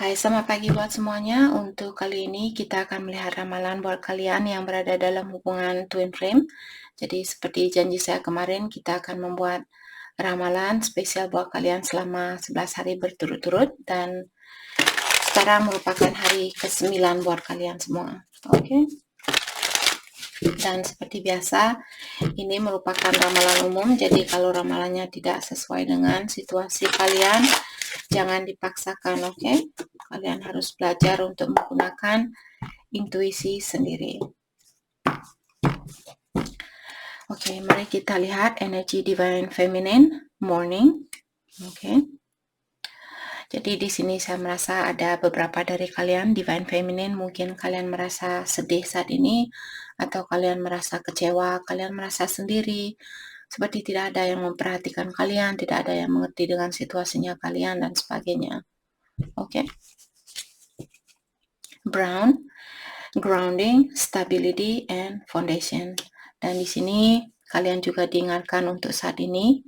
Hai, selamat pagi buat semuanya. Untuk kali ini kita akan melihat ramalan buat kalian yang berada dalam hubungan twin flame. Jadi seperti janji saya kemarin, kita akan membuat ramalan spesial buat kalian selama 11 hari berturut-turut, dan sekarang merupakan hari ke-9 buat kalian semua. Oke. Dan seperti biasa, ini merupakan ramalan umum, jadi kalau ramalannya tidak sesuai dengan situasi kalian, jangan dipaksakan, oke? Kalian harus belajar untuk menggunakan intuisi sendiri. Oke, mari kita lihat energi Divine Feminine Morning. Oke. Jadi di sini saya merasa ada beberapa dari kalian Divine Feminine, mungkin kalian merasa sedih saat ini, atau kalian merasa kecewa, kalian merasa sendiri, seperti tidak ada yang memperhatikan kalian, tidak ada yang mengerti dengan situasinya kalian, dan sebagainya. Oke. Brown, grounding, stability, and foundation. Dan di sini kalian juga diingatkan untuk saat ini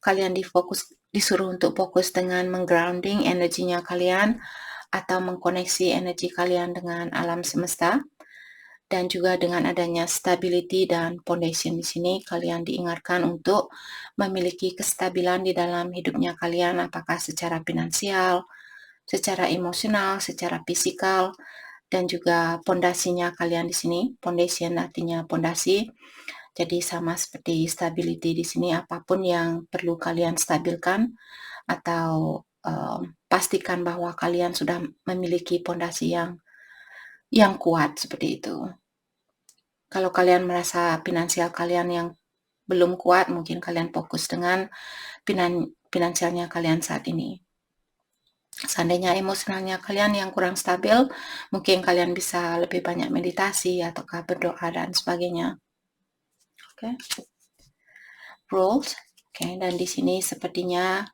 kalian disuruh untuk fokus dengan menggrounding energinya kalian atau mengkoneksi energi kalian dengan alam semesta, dan juga dengan adanya stability dan foundation di sini kalian diingatkan untuk memiliki kestabilan di dalam hidupnya kalian, apakah secara finansial, secara emosional, secara fisikal, dan juga pondasinya kalian di sini. Foundation artinya pondasi. Jadi sama seperti stability di sini, apapun yang perlu kalian stabilkan atau pastikan bahwa kalian sudah memiliki pondasi yang kuat seperti itu. Kalau kalian merasa finansial kalian yang belum kuat, mungkin kalian fokus dengan finansialnya kalian saat ini. Seandainya emosionalnya kalian yang kurang stabil, mungkin kalian bisa lebih banyak meditasi ataukah berdoa dan sebagainya. Oke. Rules. Oke, dan di sini sepertinya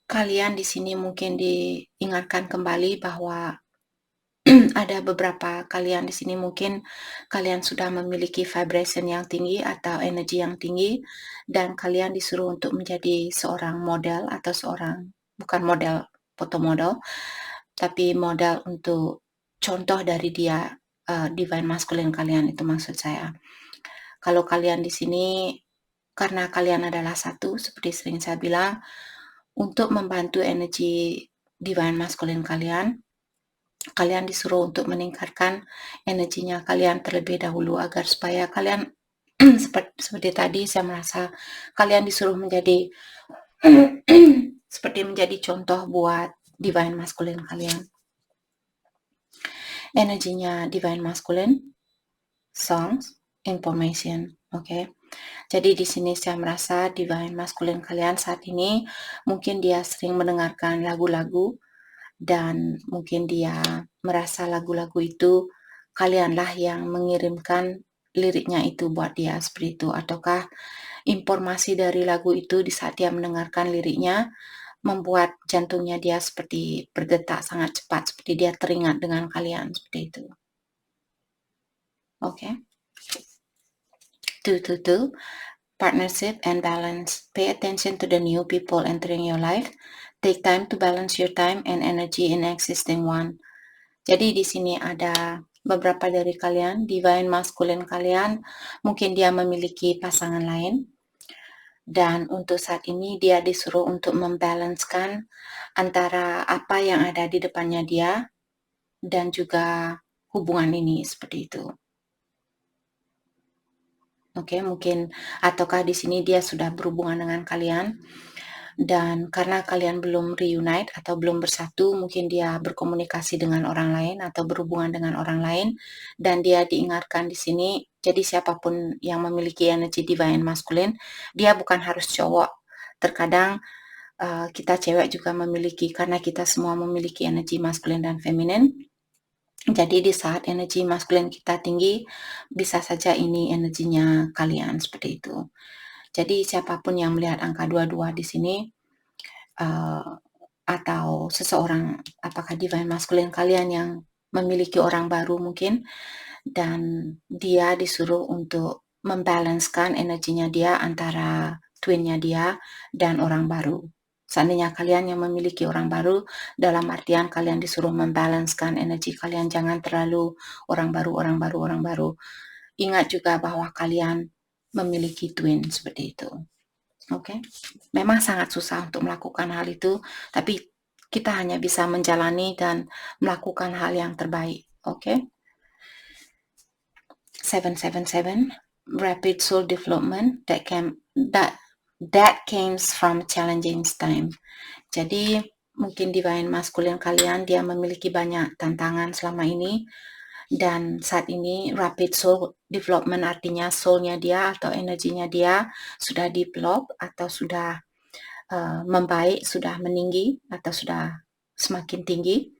kalian di sini mungkin diingatkan kembali bahwa ada beberapa kalian di sini mungkin kalian sudah memiliki vibration yang tinggi atau energi yang tinggi, dan kalian disuruh untuk menjadi seorang model atau bukan model foto model, tapi model untuk contoh dari dia, divine masculine kalian, itu maksud saya. Kalau kalian di sini, karena kalian adalah satu, seperti sering saya bilang, untuk membantu energi divine masculine kalian disuruh untuk meningkatkan energinya kalian terlebih dahulu, agar supaya kalian seperti tadi saya merasa kalian disuruh menjadi seperti menjadi contoh buat divine masculine kalian. Energinya divine masculine, songs, information. Oke. Jadi di sini saya merasa divine masculine kalian saat ini mungkin dia sering mendengarkan lagu-lagu, dan mungkin dia merasa lagu-lagu itu kalianlah yang mengirimkan liriknya itu buat dia, seperti itu. Ataukah informasi dari lagu itu di saat dia mendengarkan liriknya membuat jantungnya dia seperti berdetak sangat cepat, seperti dia teringat dengan kalian, seperti itu. Oke. 222, partnership and balance. Pay attention to the new people entering your life. Take time to balance your time and energy in existing one. Jadi di sini ada beberapa dari kalian, divine masculine kalian, mungkin dia memiliki pasangan lain, dan untuk saat ini dia disuruh untuk membalancekan antara apa yang ada di depannya dia dan juga hubungan ini, seperti itu. Oke, mungkin ataukah di sini dia sudah berhubungan dengan kalian, dan karena kalian belum reunite atau belum bersatu, mungkin dia berkomunikasi dengan orang lain atau berhubungan dengan orang lain, dan dia diingatkan di sini. Jadi siapapun yang memiliki energi divine masculine, dia bukan harus cowok. Terkadang kita cewek juga memiliki, karena kita semua memiliki energi masculine dan feminine. Jadi di saat energi maskulin kita tinggi, bisa saja ini energinya kalian, seperti itu. Jadi siapapun yang melihat angka 22 di sini, atau seseorang, apakah divine maskulin kalian yang memiliki orang baru mungkin, dan dia disuruh untuk membalancekan energinya dia antara twinnya dia dan orang baru, Seandainya kalian yang memiliki orang baru, dalam artian kalian disuruh membalancekan energi kalian, jangan terlalu orang baru. Ingat juga bahwa kalian memiliki twin seperti itu. Oke. Memang sangat susah untuk melakukan hal itu, tapi kita hanya bisa menjalani dan melakukan hal yang terbaik. Oke. 777 rapid soul development that comes from challenging time. Jadi mungkin divine masculine kalian dia memiliki banyak tantangan selama ini, dan saat ini rapid soul development artinya soulnya dia atau energinya dia sudah develop atau sudah membaik, sudah meninggi atau sudah semakin tinggi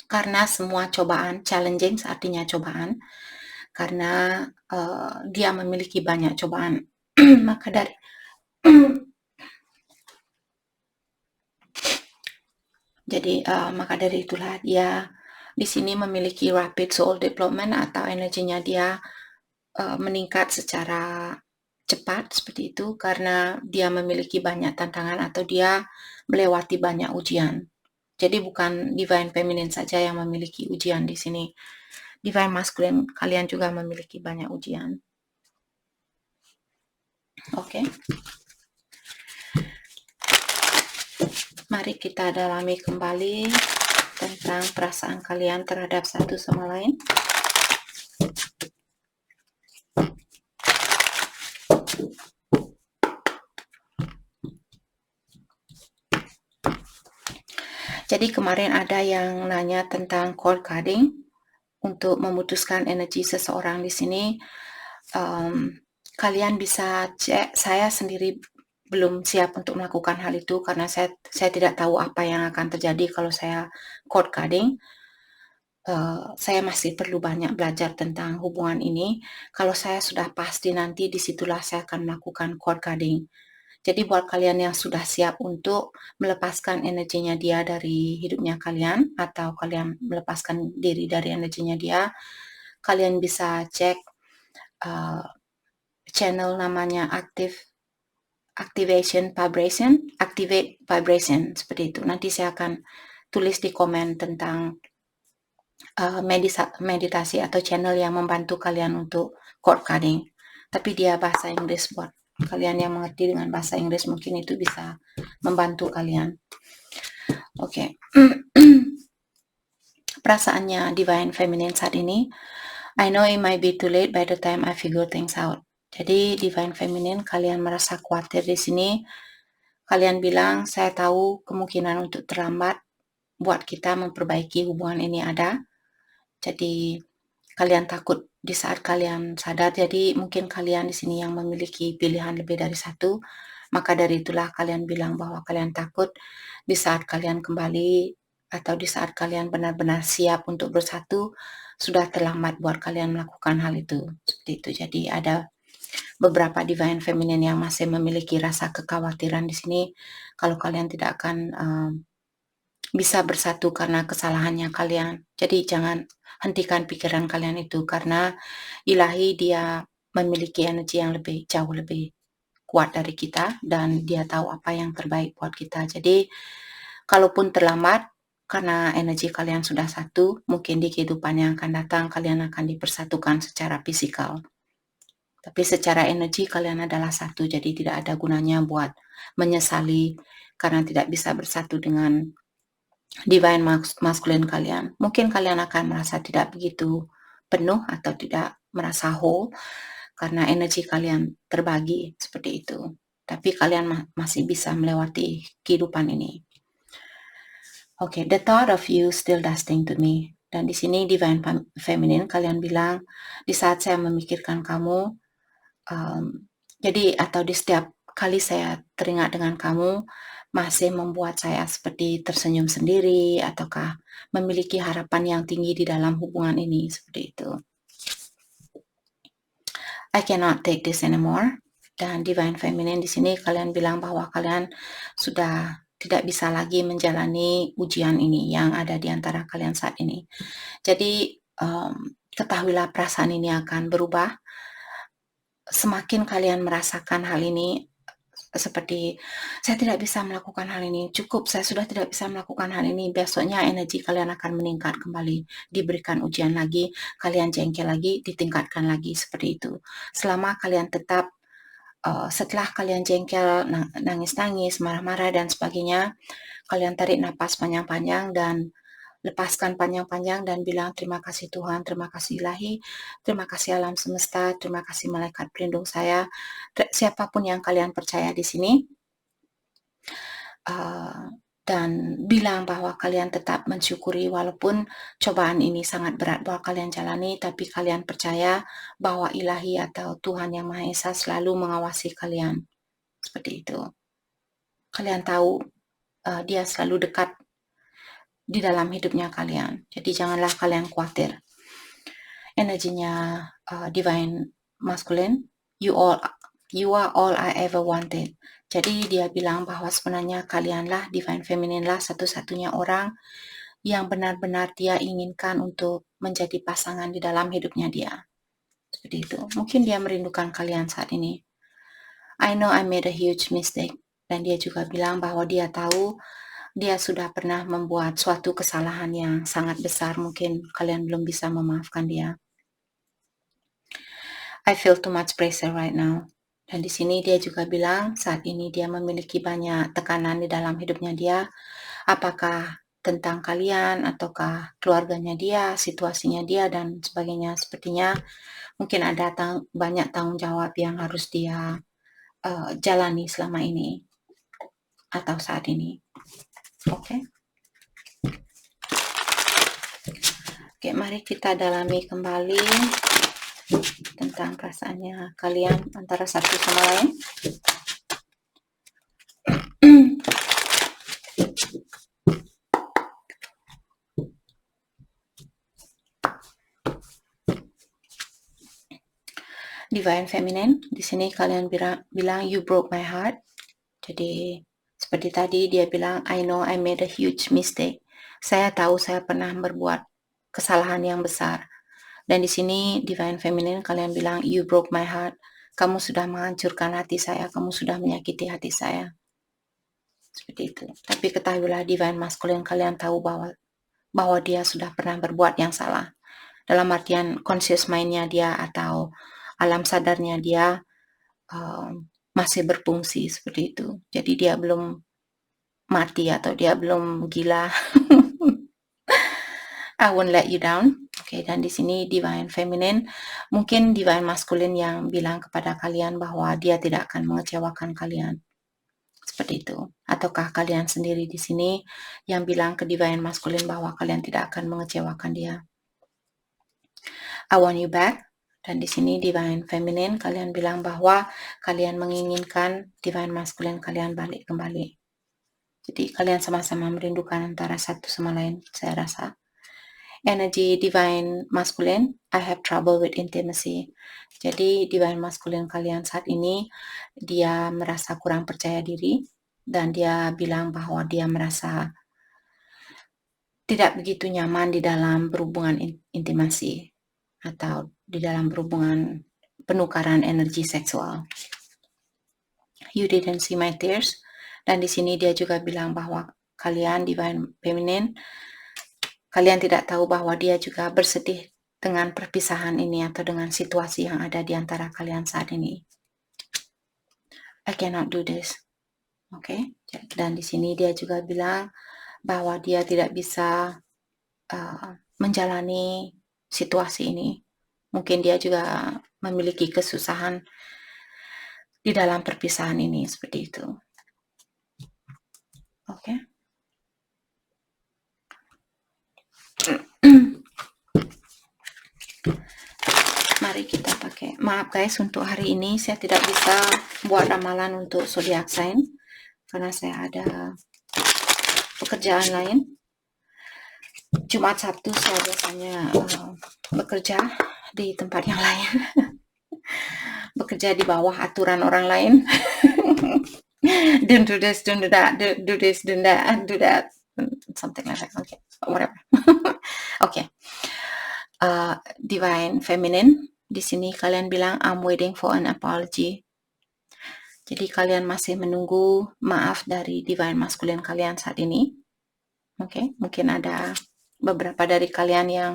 karena semua cobaan. Challenging artinya cobaan, karena dia memiliki banyak cobaan. Maka dari itulah dia di sini memiliki rapid soul development atau energinya dia meningkat secara cepat seperti itu karena dia memiliki banyak tantangan atau dia melewati banyak ujian. Jadi bukan divine feminine saja yang memiliki ujian di sini. Divine masculine kalian juga memiliki banyak ujian. Oke. Mari kita dalami kembali tentang perasaan kalian terhadap satu sama lain. Jadi kemarin ada yang nanya tentang cord carding untuk memutuskan energi seseorang di sini. Kalian bisa cek. Saya sendiri belum siap untuk melakukan hal itu karena saya tidak tahu apa yang akan terjadi kalau saya cord carding. Saya masih perlu banyak belajar tentang hubungan ini. Kalau saya sudah pasti, nanti disitulah saya akan melakukan cord carding. Jadi buat kalian yang sudah siap untuk melepaskan energinya dia dari hidupnya kalian, atau kalian melepaskan diri dari energinya dia, kalian bisa cek channel namanya activate vibration seperti itu. Nanti saya akan tulis di komen tentang meditasi atau channel yang membantu kalian untuk cord carding. Tapi dia bahasa Inggris, buat kalian yang mengerti dengan bahasa Inggris mungkin itu bisa membantu kalian. Oke. Perasaannya divine feminine saat ini, I know it might be too late by the time I figure things out. Jadi divine feminine, kalian merasa khawatir di sini. Kalian bilang, saya tahu kemungkinan untuk terlambat buat kita memperbaiki hubungan ini ada. Jadi kalian takut di saat kalian sadar. Jadi mungkin kalian di sini yang memiliki pilihan lebih dari satu. Maka dari itulah kalian bilang bahwa kalian takut di saat kalian kembali atau di saat kalian benar-benar siap untuk bersatu, sudah terlambat buat kalian melakukan hal itu. Seperti itu. Jadi ada beberapa divine feminine yang masih memiliki rasa kekhawatiran di sini kalau kalian tidak akan bisa bersatu karena kesalahannya kalian. Jadi jangan hentikan pikiran kalian itu, karena ilahi dia memiliki energi yang jauh lebih kuat dari kita, dan dia tahu apa yang terbaik buat kita. Jadi kalaupun terlambat, karena energi kalian sudah satu, mungkin di kehidupan yang akan datang kalian akan dipersatukan secara fisikal. Tapi secara energi kalian adalah satu, jadi tidak ada gunanya buat menyesali karena tidak bisa bersatu dengan divine masculine kalian. Mungkin kalian akan merasa tidak begitu penuh atau tidak merasa whole karena energi kalian terbagi seperti itu. Tapi kalian masih bisa melewati kehidupan ini. Oke, the thought of you still does thing to me. Dan di sini divine feminine kalian bilang, di saat saya memikirkan kamu, jadi atau di setiap kali saya teringat dengan kamu, masih membuat saya seperti tersenyum sendiri ataukah memiliki harapan yang tinggi di dalam hubungan ini, seperti itu. I cannot take this anymore. Dan divine feminine di sini kalian bilang bahwa kalian sudah tidak bisa lagi menjalani ujian ini yang ada di antara kalian saat ini. Jadi ketahuilah perasaan ini akan berubah. Semakin kalian merasakan hal ini, seperti saya tidak bisa melakukan hal ini, cukup saya sudah tidak bisa melakukan hal ini, besoknya energi kalian akan meningkat kembali, diberikan ujian lagi, kalian jengkel lagi, ditingkatkan lagi, seperti itu. Selama kalian tetap setelah kalian jengkel, nangis-nangis, marah-marah dan sebagainya, kalian tarik napas panjang-panjang dan lepaskan panjang-panjang dan bilang terima kasih Tuhan, terima kasih Ilahi, terima kasih alam semesta, terima kasih malaikat pelindung saya, siapapun yang kalian percaya di sini, dan bilang bahwa kalian tetap mensyukuri walaupun cobaan ini sangat berat bahwa kalian jalani, tapi kalian percaya bahwa Ilahi atau Tuhan Yang Maha Esa selalu mengawasi kalian. Seperti itu. Kalian tahu dia selalu dekat di dalam hidupnya kalian. Jadi janganlah kalian khawatir. Energinya divine masculine, you are all I ever wanted. Jadi dia bilang bahwa sebenarnya kalianlah divine feminine lah satu-satunya orang yang benar-benar dia inginkan untuk menjadi pasangan di dalam hidupnya dia. Seperti itu. Mungkin dia merindukan kalian saat ini. I know I made a huge mistake. Dan dia juga bilang bahwa dia tahu dia sudah pernah membuat suatu kesalahan yang sangat besar. Mungkin kalian belum bisa memaafkan dia. I feel too much pressure right now. Dan di sini dia juga bilang saat ini dia memiliki banyak tekanan di dalam hidupnya dia. Apakah tentang kalian ataukah keluarganya dia, situasinya dia dan sebagainya. Sepertinya mungkin ada banyak tanggung jawab yang harus dia jalani selama ini atau saat ini. Oke. Oke, mari kita dalami kembali tentang perasaannya kalian antara satu sama lain. Divine Feminine, di sini kalian bilang you broke my heart. Jadi seperti tadi dia bilang I know I made a huge mistake. Saya tahu saya pernah berbuat kesalahan yang besar. Dan di sini Divine Feminine kalian bilang you broke my heart. Kamu sudah menghancurkan hati saya, kamu sudah menyakiti hati saya. Seperti itu. Tapi ketahuilah Divine Masculine kalian tahu bahwa dia sudah pernah berbuat yang salah. Dalam artian conscious mind-nya dia atau alam sadarnya dia masih berfungsi seperti itu. Jadi dia belum mati atau dia belum gila. I won't let you down. Oke, dan di sini Divine Feminine, mungkin Divine Masculine yang bilang kepada kalian bahwa dia tidak akan mengecewakan kalian. Seperti itu. Ataukah kalian sendiri di sini yang bilang ke Divine Masculine bahwa kalian tidak akan mengecewakan dia. I want you back. Dan di sini Divine Feminine kalian bilang bahwa kalian menginginkan Divine Masculine kalian balik kembali. Jadi kalian sama-sama merindukan antara satu sama lain, saya rasa. Energy Divine Masculine, I have trouble with intimacy. Jadi Divine Masculine kalian saat ini, dia merasa kurang percaya diri. Dan dia bilang bahwa dia merasa tidak begitu nyaman di dalam berhubungan intimasi atau di dalam berhubungan penukaran energi seksual. You didn't see my tears. Dan di sini dia juga bilang bahwa kalian Divine Feminine, kalian tidak tahu bahwa dia juga bersedih dengan perpisahan ini atau dengan situasi yang ada di antara kalian saat ini. I cannot do this. Oke. Dan di sini dia juga bilang bahwa dia tidak bisa menjalani situasi ini. Mungkin dia juga memiliki kesusahan di dalam perpisahan ini, seperti itu. Oke. Mari kita pakai. Maaf guys, untuk hari ini saya tidak bisa buat ramalan untuk zodiac sign karena saya ada pekerjaan lain. Jumat Sabtu saya biasanya bekerja di tempat yang lain. Bekerja di bawah aturan orang lain. Don't do this, don't do that, do this, do that, do that. Something like that. Okay, whatever. Okay. Divine Feminine, di sini kalian bilang I'm waiting for an apology. Jadi kalian masih menunggu maaf dari divine masculine kalian saat ini. Oke, mungkin ada beberapa dari kalian yang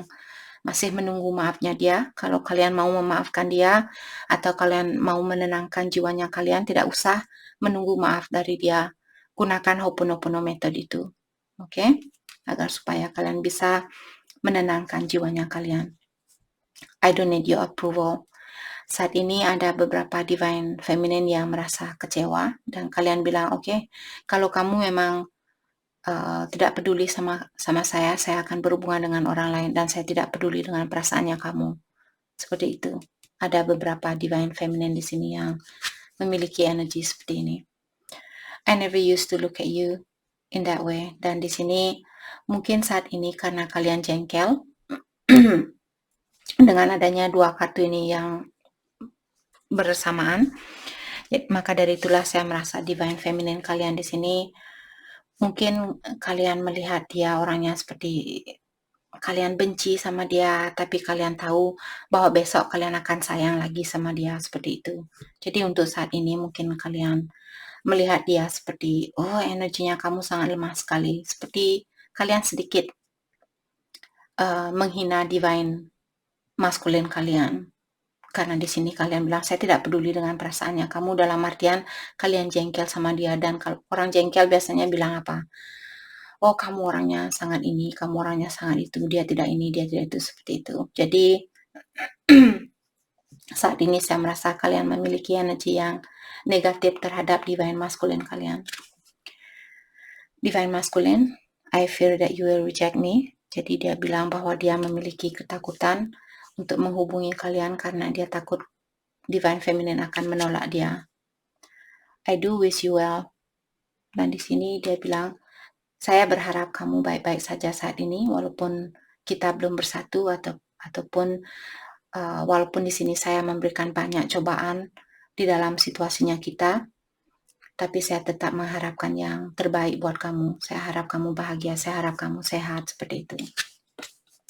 masih menunggu maafnya dia. Kalau kalian mau memaafkan dia atau kalian mau menenangkan jiwanya kalian, tidak usah menunggu maaf dari dia. Gunakan Ho'oponopono method itu. Oke? Agar supaya kalian bisa menenangkan jiwanya kalian. I don't need your approval. Saat ini ada beberapa divine feminine yang merasa kecewa dan kalian bilang, oke, kalau kamu memang tidak peduli sama saya akan berhubungan dengan orang lain dan saya tidak peduli dengan perasaannya kamu. Seperti itu. Ada beberapa divine feminine di sini yang memiliki energi seperti ini. I never used to look at you in that way. Dan di sini mungkin saat ini karena kalian jengkel dengan adanya dua kartu ini yang bersamaan, maka dari itulah saya merasa divine feminine kalian di sini mungkin kalian melihat dia orangnya seperti kalian benci sama dia, tapi kalian tahu bahwa besok kalian akan sayang lagi sama dia, seperti itu. Jadi untuk saat ini mungkin kalian melihat dia seperti, oh energinya kamu sangat lemah sekali, seperti kalian sedikit menghina divine maskulin kalian. Karena di sini kalian bilang, saya tidak peduli dengan perasaannya kamu, dalam artian kalian jengkel sama dia. Dan kalau orang jengkel biasanya bilang apa? Oh, kamu orangnya sangat ini, kamu orangnya sangat itu, dia tidak ini, dia tidak itu, seperti itu. Jadi saat ini saya merasa kalian memiliki energi yang negatif terhadap divine masculine kalian. Divine masculine, I fear that you will reject me. Jadi dia bilang bahwa dia memiliki ketakutan untuk menghubungi kalian karena dia takut divine feminine akan menolak dia. I do wish you well. Dan di sini dia bilang, saya berharap kamu baik-baik saja saat ini, walaupun kita belum bersatu ataupun walaupun di sini saya memberikan banyak cobaan di dalam situasinya kita, tapi saya tetap mengharapkan yang terbaik buat kamu. Saya harap kamu bahagia, saya harap kamu sehat, seperti itu.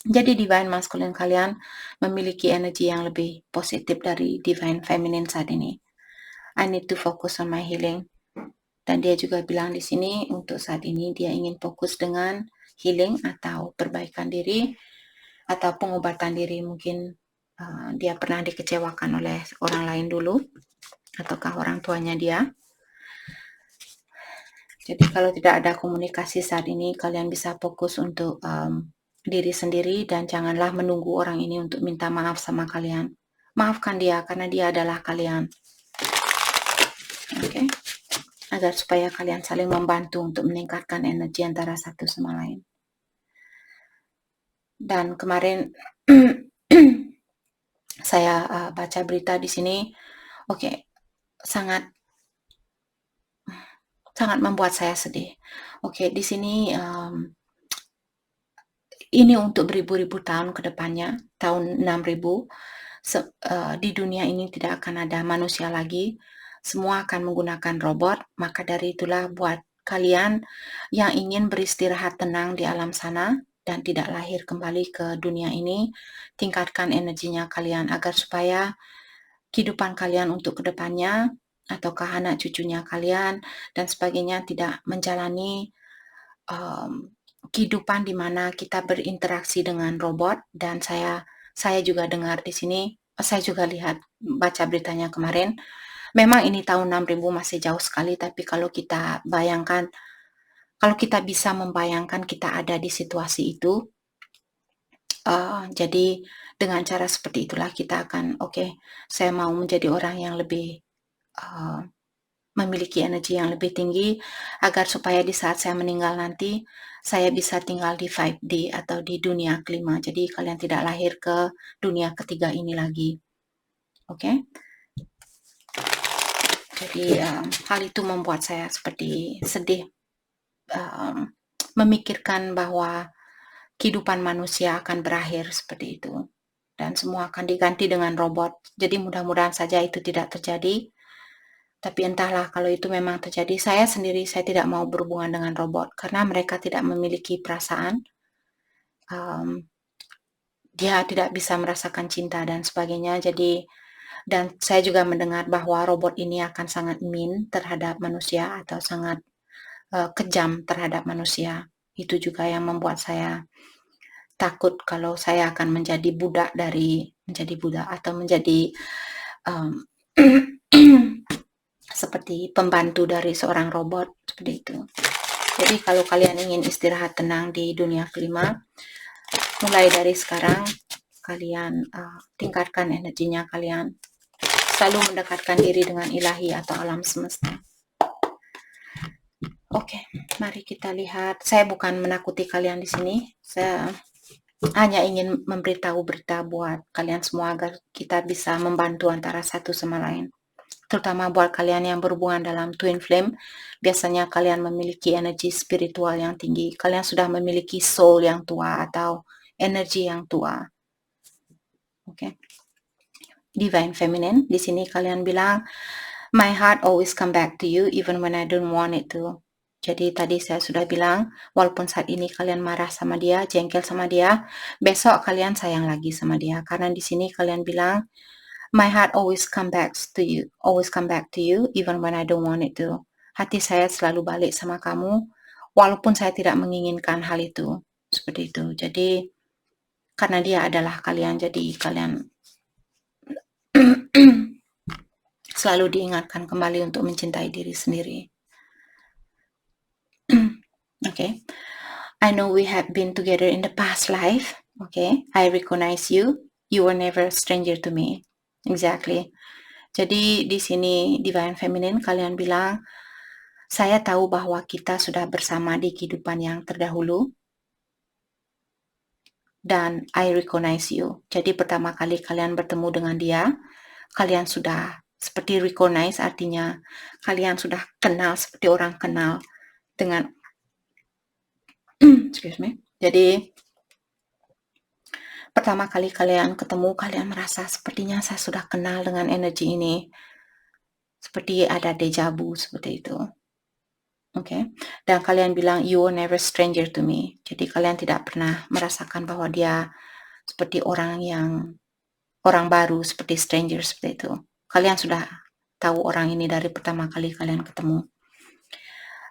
Jadi divine masculine kalian memiliki energi yang lebih positif dari divine feminine saat ini. I need to focus on my healing. Dan dia juga bilang di sini untuk saat ini dia ingin fokus dengan healing atau perbaikan diri atau pengobatan diri. Mungkin dia pernah dikecewakan oleh orang lain dulu ataukah orang tuanya dia. Jadi kalau tidak ada komunikasi saat ini, kalian bisa fokus untuk diri sendiri dan janganlah menunggu orang ini untuk minta maaf sama kalian. Maafkan dia karena dia adalah kalian. Oke? Agar supaya kalian saling membantu untuk meningkatkan energi antara satu sama lain. Dan kemarin saya baca berita di sini, oke, sangat membuat saya sedih. Oke, di sini ini untuk beribu-ribu tahun ke depannya, tahun 6000, di dunia ini tidak akan ada manusia lagi, semua akan menggunakan robot. Maka dari itulah buat kalian yang ingin beristirahat tenang di alam sana dan tidak lahir kembali ke dunia ini, tingkatkan energinya kalian agar supaya kehidupan kalian untuk kedepannya ataukah anak cucunya kalian dan sebagainya tidak menjalani kehidupan di mana kita berinteraksi dengan robot. Dan saya juga dengar di sini, saya juga lihat baca beritanya kemarin, memang ini tahun 6000 masih jauh sekali, tapi kalau kita bayangkan, kalau kita bisa membayangkan kita ada di situasi itu, jadi dengan cara seperti itulah kita akan, oke, saya mau menjadi orang yang lebih memiliki energi yang lebih tinggi agar supaya di saat saya meninggal nanti saya bisa tinggal di 5D atau di dunia kelima. Jadi kalian tidak lahir ke dunia ketiga ini lagi. Oke? Jadi hal itu membuat saya seperti sedih memikirkan bahwa kehidupan manusia akan berakhir seperti itu dan semua akan diganti dengan robot. Jadi mudah-mudahan saja itu tidak terjadi. Tapi entahlah kalau itu memang terjadi, saya tidak mau berhubungan dengan robot karena mereka tidak memiliki perasaan, dia tidak bisa merasakan cinta dan sebagainya. Jadi Dan saya juga mendengar bahwa robot ini akan sangat mean terhadap manusia atau sangat kejam terhadap manusia. Itu juga yang membuat saya takut kalau saya akan menjadi budak atau menjadi um, seperti pembantu dari seorang robot seperti itu. Jadi kalau kalian ingin istirahat tenang di dunia kelima, mulai dari sekarang kalian tingkatkan energinya kalian, selalu mendekatkan diri dengan ilahi atau alam semesta. Oke, mari kita lihat. Saya bukan menakuti kalian di sini. Saya hanya ingin memberitahu berita buat kalian semua agar kita bisa membantu antara satu sama lain. Terutama buat kalian yang berhubungan dalam twin flame, biasanya kalian memiliki energi spiritual yang tinggi. Kalian sudah memiliki soul yang tua atau energi yang tua. Oke. Divine Feminine, di sini kalian bilang, my heart always come back to you even when I don't want it to. Jadi tadi saya sudah bilang, walaupun saat ini kalian marah sama dia, jengkel sama dia, besok kalian sayang lagi sama dia. Karena di sini kalian bilang, my heart always come back to you, even when I don't want it to. Hati saya selalu balik sama kamu, walaupun saya tidak menginginkan hal itu. Seperti itu. Jadi, karena dia adalah kalian, jadi kalian selalu diingatkan kembali untuk mencintai diri sendiri. Okay. I know we have been together in the past life. Okay. I recognize you. You were never a stranger to me. Exactly. Jadi di sini Divine Feminine kalian bilang, saya tahu bahwa kita sudah bersama di kehidupan yang terdahulu. Dan I recognize you. Jadi pertama kali kalian bertemu dengan dia, kalian sudah seperti recognize, artinya kalian sudah kenal seperti orang kenal dengan excuse me. Jadi pertama kali kalian ketemu, kalian merasa sepertinya saya sudah kenal dengan energi ini. Seperti ada deja vu seperti itu. Oke. Dan kalian bilang you were never stranger to me. Jadi kalian tidak pernah merasakan bahwa dia seperti orang baru, seperti stranger seperti itu. Kalian sudah tahu orang ini dari pertama kali kalian ketemu.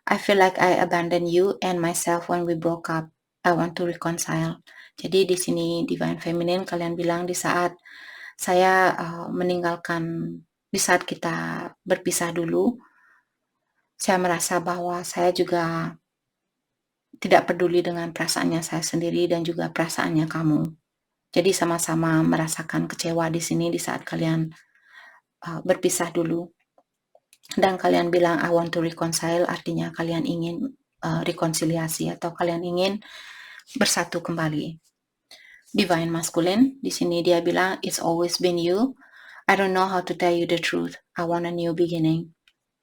I feel like I abandoned you and myself when we broke up. I want to reconcile. Jadi di sini Divine Feminine kalian bilang di saat saya di saat kita berpisah dulu, saya merasa bahwa saya juga tidak peduli dengan perasaannya saya sendiri dan juga perasaannya kamu. Jadi sama-sama merasakan kecewa di sini di saat kalian berpisah dulu. Dan kalian bilang I want to reconcile, artinya kalian ingin rekonsiliasi atau kalian ingin bersatu kembali. Divine Masculine, di sini dia bilang it's always been you. I don't know how to tell you the truth. I want a new beginning.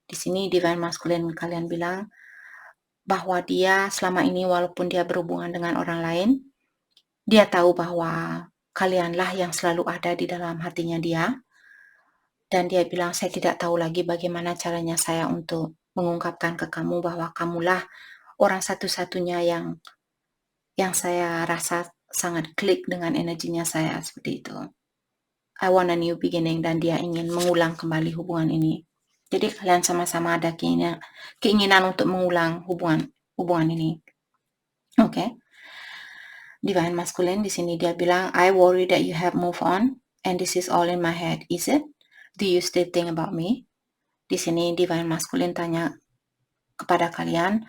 Di sini Divine Masculine kalian bilang bahwa dia selama ini walaupun dia berhubungan dengan orang lain, dia tahu bahwa kalianlah yang selalu ada di dalam hatinya dia. Dan dia bilang, saya tidak tahu lagi bagaimana caranya saya untuk mengungkapkan ke kamu bahwa kamulah orang satu-satunya yang saya rasa sangat klik dengan energinya saya seperti itu. I want a new beginning, dan dia ingin mengulang kembali hubungan ini. Jadi kalian sama-sama ada keinginan untuk mengulang hubungan ini. Oke. Divine Masculine di sini dia bilang, I worry that you have moved on and this is all in my head. Is it? Do you still think about me? Di sini Divine Masculine tanya kepada kalian,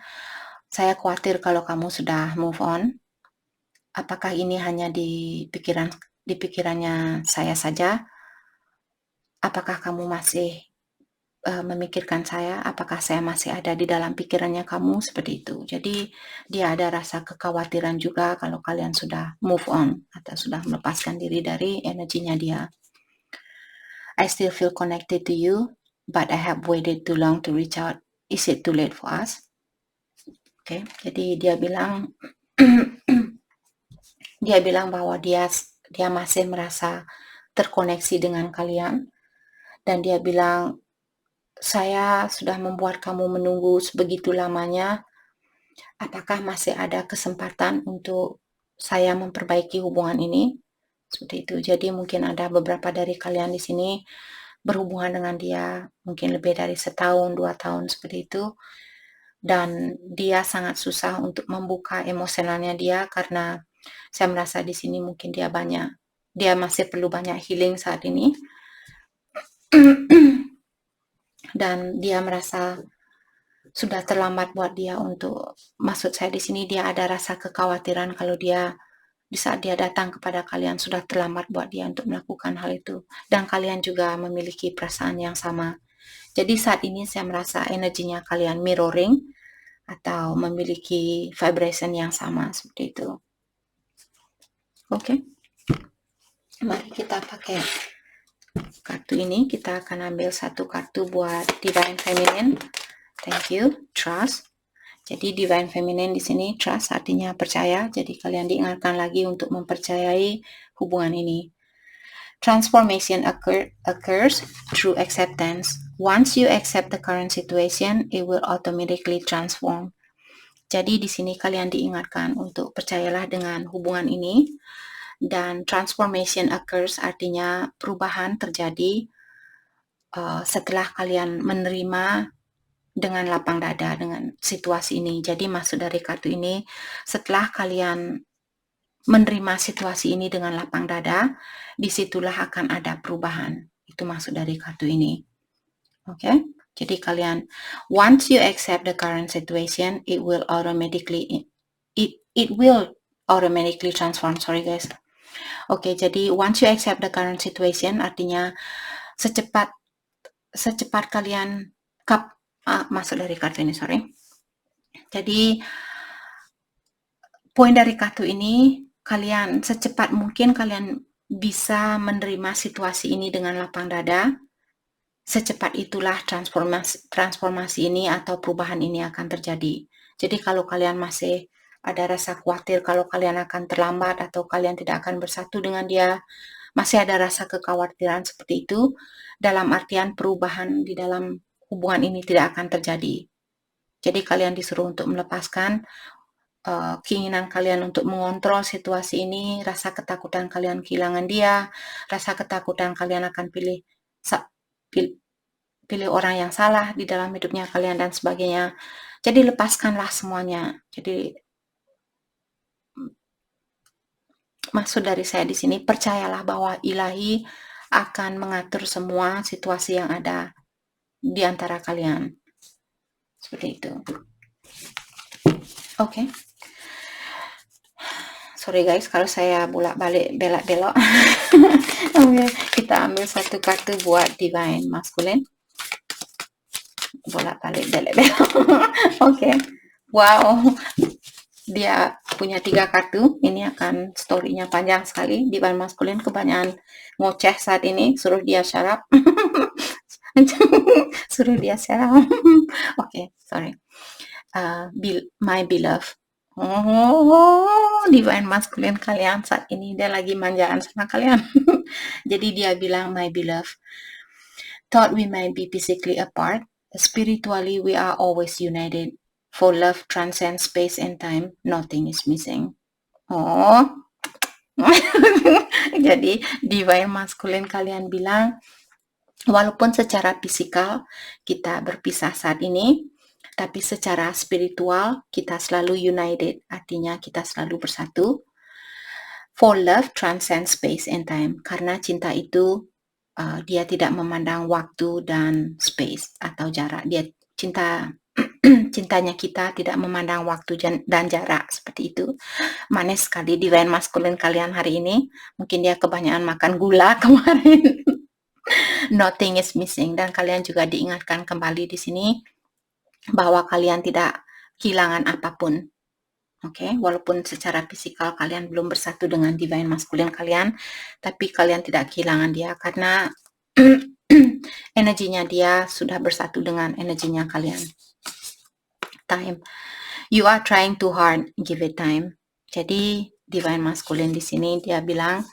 saya khawatir kalau kamu sudah move on. Apakah ini hanya di pikirannya saya saja? Apakah kamu masih memikirkan saya? Apakah saya masih ada di dalam pikirannya kamu? Seperti itu. Jadi dia ada rasa kekhawatiran juga kalau kalian sudah move on atau sudah melepaskan diri dari energinya dia. I still feel connected to you, but I have waited too long to reach out. Is it too late for us? Oke, jadi dia bilang bahwa dia masih merasa terkoneksi dengan kalian, dan dia bilang, saya sudah membuat kamu menunggu sebegitu lamanya. Apakah masih ada kesempatan untuk saya memperbaiki hubungan ini Seperti itu. Jadi mungkin ada beberapa dari kalian di sini berhubungan dengan dia mungkin lebih dari setahun, 2 tahun seperti itu. Dan dia sangat susah untuk membuka emosionalnya dia karena saya merasa di sini mungkin dia masih perlu banyak healing saat ini. Dan dia merasa sudah terlambat buat dia untuk, maksud saya di sini dia ada rasa kekhawatiran kalau dia di saat dia datang kepada kalian sudah terlambat buat dia untuk melakukan hal itu. Dan kalian juga memiliki perasaan yang sama. Jadi saat ini saya merasa energinya kalian mirroring atau memiliki vibration yang sama seperti itu. Oke. Mari kita pakai kartu ini. Kita akan ambil satu kartu buat Divine Feminine. Thank you. Trust. Jadi Divine Feminine di sini trust artinya percaya. Jadi kalian diingatkan lagi untuk mempercayai hubungan ini. Transformation occurs through acceptance. Once you accept the current situation, it will automatically transform. Jadi di sini kalian diingatkan untuk percayalah dengan hubungan ini. Dan transformation occurs artinya perubahan terjadi setelah kalian menerima dengan lapang dada dengan situasi ini. Jadi maksud dari kartu ini, setelah kalian menerima situasi ini dengan lapang dada, disitulah akan ada perubahan. Itu maksud dari kartu ini. Oke? Jadi kalian, once you accept the current situation, it will automatically transform. Sorry guys. Oke, jadi once you accept the current situation, artinya secepat kalian masuk dari kartu ini, sorry. Jadi poin dari kartu ini, kalian secepat mungkin kalian bisa menerima situasi ini dengan lapang dada. Secepat itulah transformasi ini atau perubahan ini akan terjadi. Jadi kalau kalian masih ada rasa khawatir kalau kalian akan terlambat atau kalian tidak akan bersatu dengan dia, masih ada rasa kekhawatiran seperti itu, dalam artian perubahan di dalam hubungan ini tidak akan terjadi. Jadi kalian disuruh untuk melepaskan keinginan kalian untuk mengontrol situasi ini, rasa ketakutan kalian kehilangan dia, rasa ketakutan kalian akan pilih orang yang salah di dalam hidupnya kalian dan sebagainya. Jadi lepaskanlah semuanya. Jadi maksud dari saya di sini, percayalah bahwa Ilahi akan mengatur semua situasi yang ada di antara kalian. Seperti itu. Oke. Sorry guys, kalau saya bolak-balik belak-belok. Kita ambil satu kartu buat Divine Masculine. Bolak-balik belak-belok. Oke. Wow. Dia punya 3 kartu. Ini akan story-nya panjang sekali. Divine Masculine kebanyakan ngoceh saat ini. Suruh dia syarap. Suruh dia syarap. Oke, sorry. My beloved. Oh, Divine Masculine kalian saat ini dia lagi manjaan sama kalian. Jadi dia bilang, my beloved, thought we might be physically apart, spiritually we are always united. For love transcends space and time, nothing is missing. Oh. Jadi Divine Masculine kalian bilang, walaupun secara fisikal kita berpisah saat ini, tapi secara spiritual kita selalu united, artinya kita selalu bersatu. For love transcends space and time, karena cinta itu dia tidak memandang waktu dan space atau jarak. Dia cintanya kita tidak memandang waktu dan jarak, seperti itu. Manis sekali Divine Masculine kalian hari ini. Mungkin dia kebanyakan makan gula kemarin. Nothing is missing, dan kalian juga diingatkan kembali di sini bahwa kalian tidak kehilangan apapun. Oke, walaupun secara fisikal kalian belum bersatu dengan Divine Masculine kalian, tapi kalian tidak kehilangan dia karena energinya dia sudah bersatu dengan energinya kalian. Time. You are trying too hard, give it time. Jadi Divine Masculine di sini dia bilang,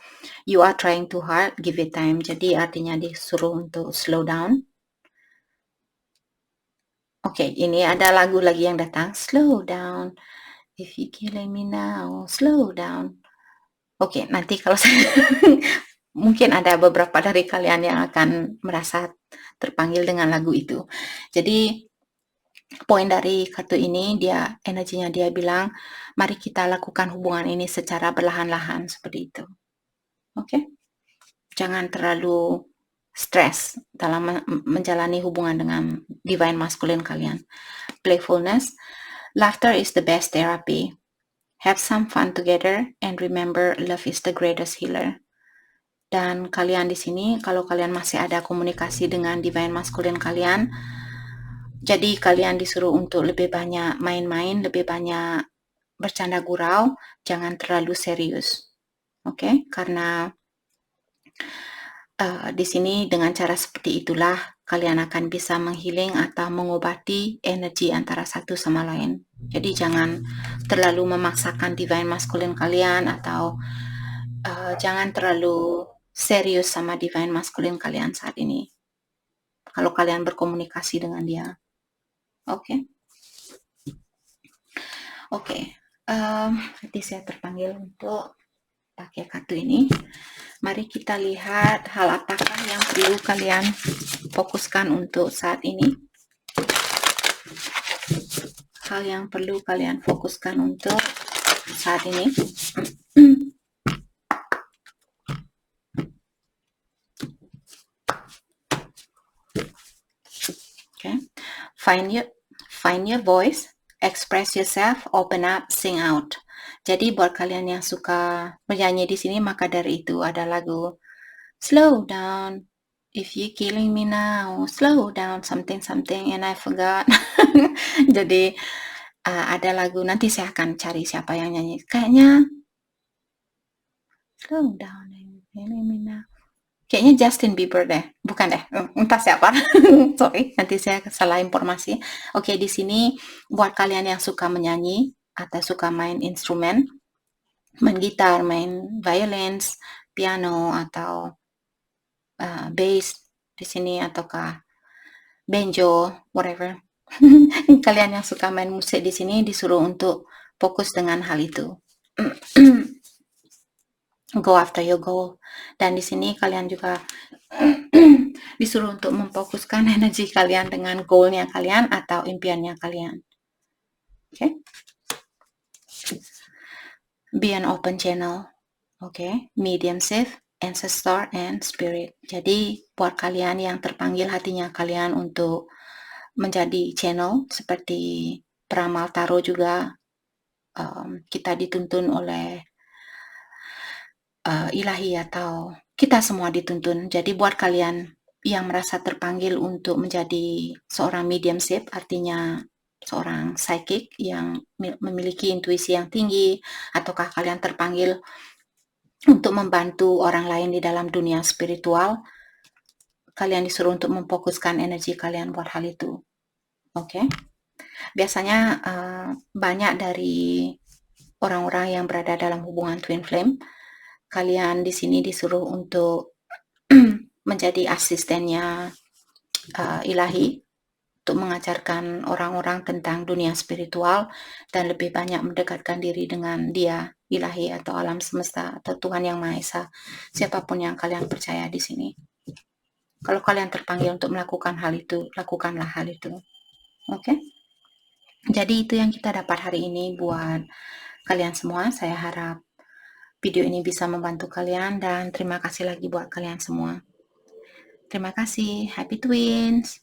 you are trying too hard, give it time. Jadi artinya disuruh untuk slow down. Oke, ini ada lagu lagi yang datang. Slow down. If you killing me now, slow down. Oke, nanti kalau saya mungkin ada beberapa dari kalian yang akan merasa terpanggil dengan lagu itu. Jadi poin dari kartu ini energinya dia bilang, mari kita lakukan hubungan ini secara perlahan-lahan seperti itu. Oke? Jangan terlalu stres dalam menjalani hubungan dengan divine masculine kalian. Playfulness, laughter is the best therapy. Have some fun together and remember love is the greatest healer. Dan kalian di sini, kalau kalian masih ada komunikasi dengan divine masculine kalian, jadi kalian disuruh untuk lebih banyak main-main, lebih banyak bercanda gurau, jangan terlalu serius. Oke? Karena di sini dengan cara seperti itulah kalian akan bisa menghealing atau mengobati energi antara satu sama lain. Jadi jangan terlalu memaksakan divine masculine kalian atau jangan terlalu serius sama divine masculine kalian saat ini. Kalau kalian berkomunikasi dengan dia. Oke. Oke. Nanti saya terpanggil untuk pakai kartu ini. Mari kita lihat hal apakah yang perlu kalian fokuskan untuk saat ini. Hal yang perlu kalian fokuskan untuk saat ini. Okay. Find your voice, express yourself, open up, sing out. Jadi buat kalian yang suka menyanyi di sini, maka dari itu ada lagu Slow Down, If You Killing Me Now, Slow Down, something and I forgot. Jadi ada lagu, nanti saya akan cari siapa yang nyanyi. Kayaknya Slow Down, If You Killing Me Now. Kayaknya Justin Bieber deh, bukan deh, entah siapa. Sorry, nanti saya salah informasi. Oke, di sini buat kalian yang suka menyanyi atau suka main instrumen, main gitar, main violins, piano atau bass di sini ataukah banjo, whatever. Kalian yang suka main musik di sini disuruh untuk fokus dengan hal itu. Go after your goal. Dan di sini kalian juga disuruh untuk memfokuskan energi kalian dengan goalnya kalian atau impiannya kalian. Okay? Be an open channel. Okay? Medium safe, ancestor, and spirit. Jadi buat kalian yang terpanggil hatinya kalian untuk menjadi channel seperti peramal tarot juga, kita dituntun oleh ilahi atau kita semua dituntun. Jadi buat kalian yang merasa terpanggil untuk menjadi seorang mediumship, artinya seorang psychic yang memiliki intuisi yang tinggi, ataukah kalian terpanggil untuk membantu orang lain di dalam dunia spiritual, kalian disuruh untuk memfokuskan energi kalian buat hal itu. Oke? Biasanya banyak dari orang-orang yang berada dalam hubungan twin flame, kalian di sini disuruh untuk menjadi asistennya ilahi untuk mengajarkan orang-orang tentang dunia spiritual dan lebih banyak mendekatkan diri dengan dia, ilahi atau alam semesta atau Tuhan Yang Maha Esa, siapapun yang kalian percaya di sini. Kalau kalian terpanggil untuk melakukan hal itu, lakukanlah hal itu. Oke? Jadi itu yang kita dapat hari ini buat kalian semua. Saya harap video ini bisa membantu kalian dan terima kasih lagi buat kalian semua. Terima kasih. Happy Twins!